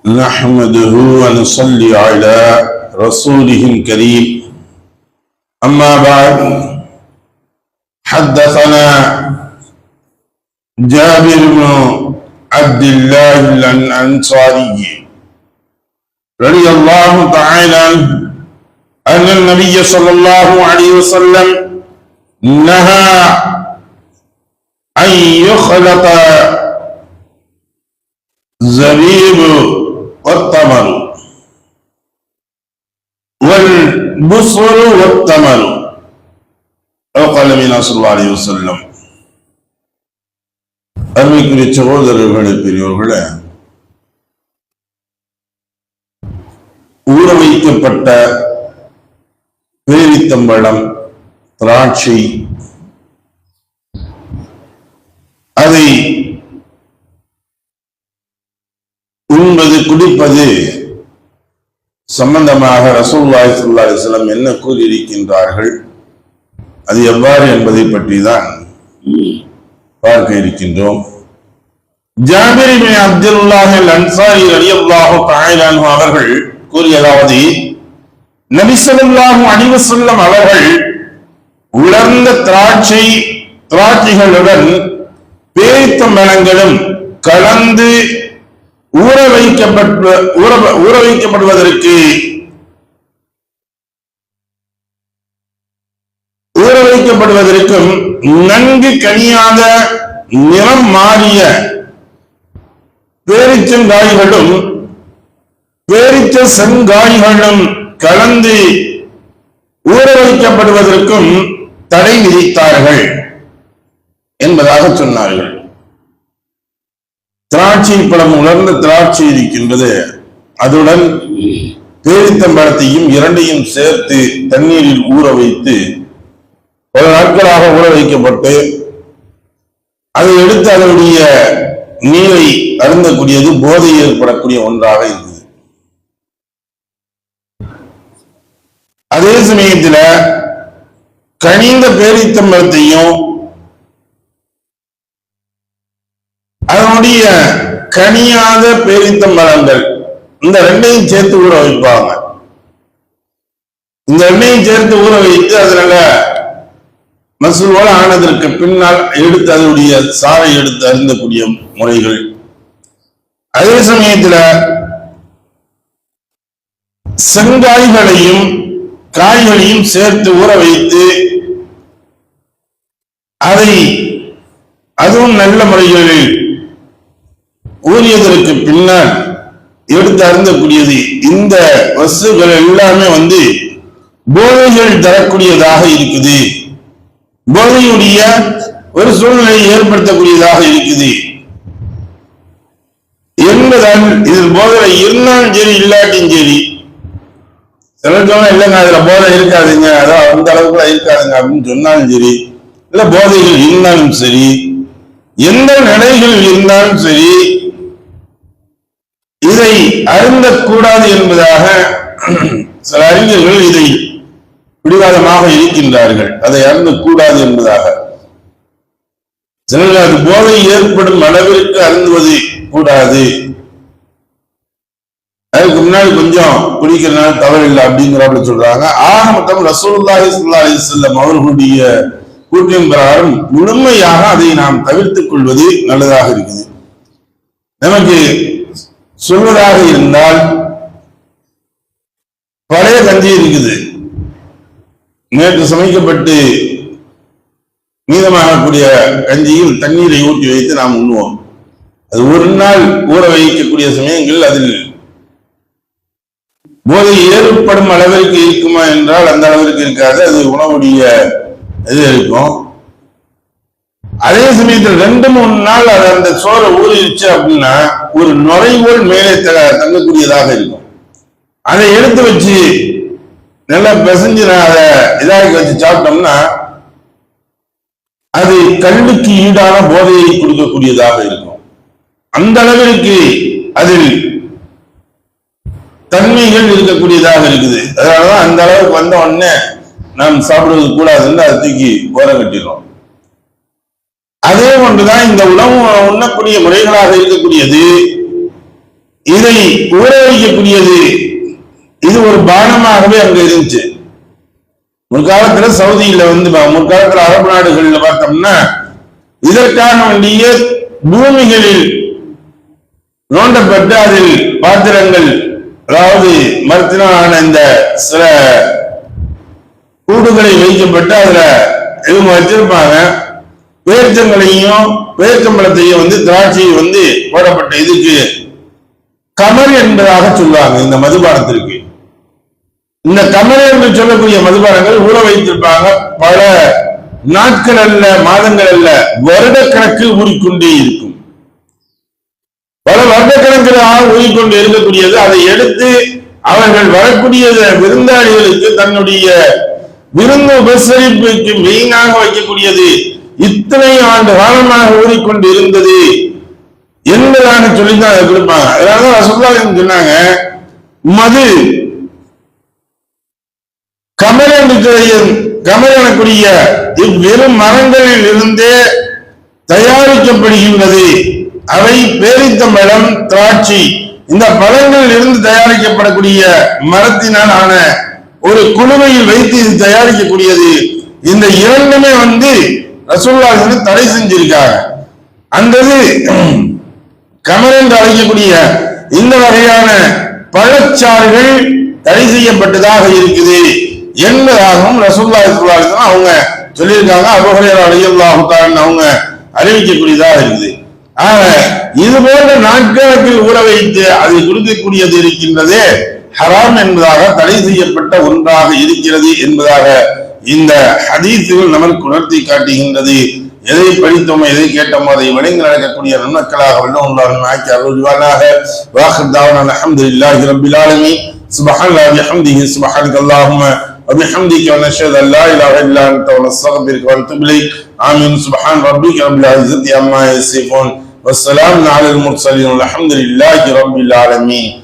نحمده ونصلي على رسوله الكريم أما بعد حدثنا جابر بن عبد الله الأنصاري رضي الله تعالى عنه أن النبي صلى الله عليه وسلم نهى أن يخلط زبيب والتمر والبصر والتمر أو قال النبي صلى الله عليه وسلم. அருமைக்குரிய சகோதரர்களே, பெரியோர்களே, ஊற வைக்கப்பட்ட பேரித்தம்பழம், திராட்சை, அதை உண்பது, குடிப்பது சம்பந்தமாக ரசூலுல்லாஹி ஸல்லல்லாஹு அலைஹி வஸல்லம் என்ன கூறியிருக்கின்றார்கள், அது எவ்வாறு என்பதை பற்றி தான் பார்க்க இருக்கின்றோம். ஜாபிர் இப்னு அப்துல்லாஹ் அல்-அன்சாரி ரலியல்லாஹு தஆலா அன்ஹு அவர்கள் கூறியதாவது, நபி ஸல்லல்லாஹு அலைஹி வஸல்லம் அவர்கள் உலர்ந்த திராட்சைகளுடன் பேரித்தம்பழங்களும் கலந்து ஊற வைக்கப்படுவதற்கும் நன்கு கனியாத நிறம் மாறிய பேரிச்சங்காய்களும் பேரிச்ச செங்காய்களும் கலந்து ஊற வைக்கப்படுவதற்கும் தடை விதித்தார்கள் என்பதாக சொன்னார்கள். திராட்சை பழம், உலர்ந்த திராட்சை இருக்கின்றது, அதுடன் பேரித்தம்பழத்தையும் இரண்டையும் சேர்த்து தண்ணீரில் ஊற வைத்து பல நாட்களாக ஊற வைக்கப்பட்டு அதை எடுத்து அதனுடைய நீரை அருந்தக்கூடியது போதை ஏற்படக்கூடிய ஒன்றாக இருக்குது. அதே சமயத்தில் கனிந்த பேரித்தம்பழத்தையும் அதனுடைய கனியாத பேரித்தம்பழங்கள், இந்த ரெண்டையும் சேர்த்து ஊற வைப்பாங்க. இந்த ரெண்டையும் சேர்த்து ஊற வைத்து அதனால மசூல் ஆனதற்கு பின்னால் எடுத்து அதனுடைய சாறை எடுத்து அருந்தக்கூடிய முறைகள். அதே சமயத்தில் செங்காய்களையும் காய்களையும் சேர்த்து ஊற வைத்து அதை அதுவும் நல்ல முறைகளில் ஊறியதற்கு பின்னால் எடுத்து அருந்தக்கூடியது. இந்த வஸ்துகள் எல்லாமே போதைகள் தரக்கூடியதாக இருக்குது, போதையுடைய ஒரு சூழ்நிலையை ஏற்படுத்தக்கூடியதாக இருக்குது என்பதால் இதில் போதை இருந்தாலும் சரி இல்லாட்டியும் சரி, சிலருக்கெல்லாம் இல்லைங்க அதுல போதை இருக்காதுங்க, அதான் அந்த அளவுக்குலாம் இருக்காதுங்க அப்படின்னு சொன்னாலும் சரி, இல்ல போதைகள் இருந்தாலும் சரி, எந்த நிலைகள் இருந்தாலும் சரி, இதை அருந்தக்கூடாது என்பதாக சில அறிஞர்கள் இதை பிடிவாதமாக இருக்கின்றார்கள். அதை அருந்தக்கூடாது என்பதாக. சிலர் அது போதை ஏற்படும் அளவிற்கு அருந்துவது கூடாது, அதுக்கு முன்னாடி கொஞ்சம் குடிக்கிறதுனால தவறு இல்லை அப்படிங்கிறப்ப சொல்றாங்க. ஆக மொத்தம் ரசூலுல்லாஹி ஸல்லல்லாஹு அலைஹி வஸல்லம் அவர்களுடைய கூற்றின் பிரகாரம் முழுமையாக அதை நாம் தவிர்த்துக் கொள்வது நல்லதாக இருக்குது. நமக்கு சொல்வதாக இருந்தால் பழைய கஞ்சி இருக்குது, நேற்று சமைக்கப்பட்டு மீதமாகக்கூடிய கஞ்சியில் தண்ணீரை ஊற்றி வைத்து நாம் உண்ணுவோம். அது ஒரு நாள் ஊற வைக்கக்கூடிய சமயங்கள் அதில் போதை ஏற்படும் அளவிற்கு இருக்குமா என்றால் அந்த அளவிற்கு இருக்காது, அது உணவுடைய இது இருக்கும். அதே சமயத்தில் 2-3 நாள் அது அந்த சோறை ஊறிடுச்சு அப்படின்னா ஒரு நுரைவோல் மேலே தங்கக்கூடியதாக இருக்கும். அதை எடுத்து வச்சு நல்லா பிசைஞ்சு அதை இதாக்கி வச்சு சாப்பிட்டோம்னா அது கல்லுக்கு ஈடான போதையை கொடுக்கக்கூடியதாக இருக்கும். அந்த அளவிற்கு அதில் தன்மைகள் இருக்கக்கூடியதாக இருக்குது. அதனாலதான் அந்த அளவுக்கு வந்த உடனே நாம் சாப்பிடுவது கூடாதுன்னு அதை தூக்கி ஓர கட்டிடுறோம். அதே ஒன்றுதான் இந்த உணவு உண்ணக்கூடிய முறைகளாக இருக்கக்கூடியது. இதை ஊற வைக்கக்கூடியது இது ஒரு பானமாகவே அங்க இருந்துச்சு. முற்காலத்துல சவுதியில முற்காலத்துல அரபு நாடுகள்ல பார்த்தோம்னா இதற்கான வேண்டிய பூமிகளில் நோண்டப்பட்டு அதில் பாத்திரங்கள், அதாவது மரத்தினாலான இந்த சில கூடுகளை வைக்கப்பட்டு அதுல இவங்க வச்சிருப்பாங்க. பேர்ச்சங்களையும் பேர்ச்சம்பளத்தையும் திராட்சையை போடப்பட்ட இதுக்கு கமர் என்பதாக சொல்லுவாங்க. இந்த மதுபானத்திற்கு இந்த கமர் என்று சொல்லக்கூடிய மதுபானங்கள் ஊற வைத்திருப்பாங்க. பல நாட்கள் அல்ல, மாதங்கள் அல்ல, வருடக்கணக்கில் ஊறிக்கொண்டே இருக்கும். பல வருடக்கணக்கிலாக ஊறிக்கொண்டு இருக்கக்கூடியது. அதை எடுத்து அவர்கள் வரக்கூடிய விருந்தாளிகளுக்கு தன்னுடைய விருந்து உபசரிப்புக்கு மெயினாக வைக்கக்கூடியது இத்தனை ஆண்டு காலமாக ஊறிக்கொண்டு இருந்தது என்பதாக சொல்லித்தான் அதை கொடுப்பாங்க. அதனால ரசூலுல்லாஹ் சொன்னாங்க, மது கமர் எனக்கூடிய இவ்வெறும் மரங்களில் இருந்தே தயாரிக்கப்படுகின்றது. அவை பேரித்தம்பழம், திராட்சை, இந்த பழங்களில் இருந்து தயாரிக்கப்படக்கூடிய மரத்தினால் ஆன ஒரு குழுவையில் வைத்து இது தயாரிக்கக்கூடியது. இந்த இரண்டுமே ரசூலுல்லாஹ் தடை செஞ்சிருக்காங்க. அந்த கமர் என்று அழைக்கக்கூடிய இந்த வகையான பழச்சாறுகள் தடை செய்யப்பட்டதாக இருக்குது என்பதாகவும் ரசூலுல்லாஹி ஸல்லல்லாஹு அலைஹி வஸல்லம் அவங்க சொல்லியிருக்காங்க. அபூ ஹுரைரா ரலியல்லாஹு தஆலா அவங்க அறிவிக்கக்கூடியதாக இருக்குது. ஆக இது போன்ற நாட்கணக்கில் ஊற வைத்து அதை கொடுக்கக்கூடியது இருக்கின்றதே ஹராம் என்பதாக தடை செய்யப்பட்ட ஒன்றாக இருக்கிறது என்பதாக இந்த ஹதீஸுகள் நமக்கு உணர்த்தி காட்டுகின்றது. எதை படித்தோமோ எதை கேட்டோமோ அதை விளங்கி நடக்கக்கூடிய நன்மக்களாக வல்லல்லாஹு ஆக்கி அருள்வானாக. வாஹிர் தஅவானா அல்ஹம்துலில்லாஹி ரப்பில் ஆலமீன். சுப்ஹானல்லாஹி வபிஹம்திஹி சுப்ஹானக்கல்லாஹும்ம وبحمدك ونشهد ان لا اله الا انت ونستغفرك ونتوب اليك. امين. سبحان ربك رب العزه عما يصفون والسلام على المرسلين والحمد لله رب العالمين.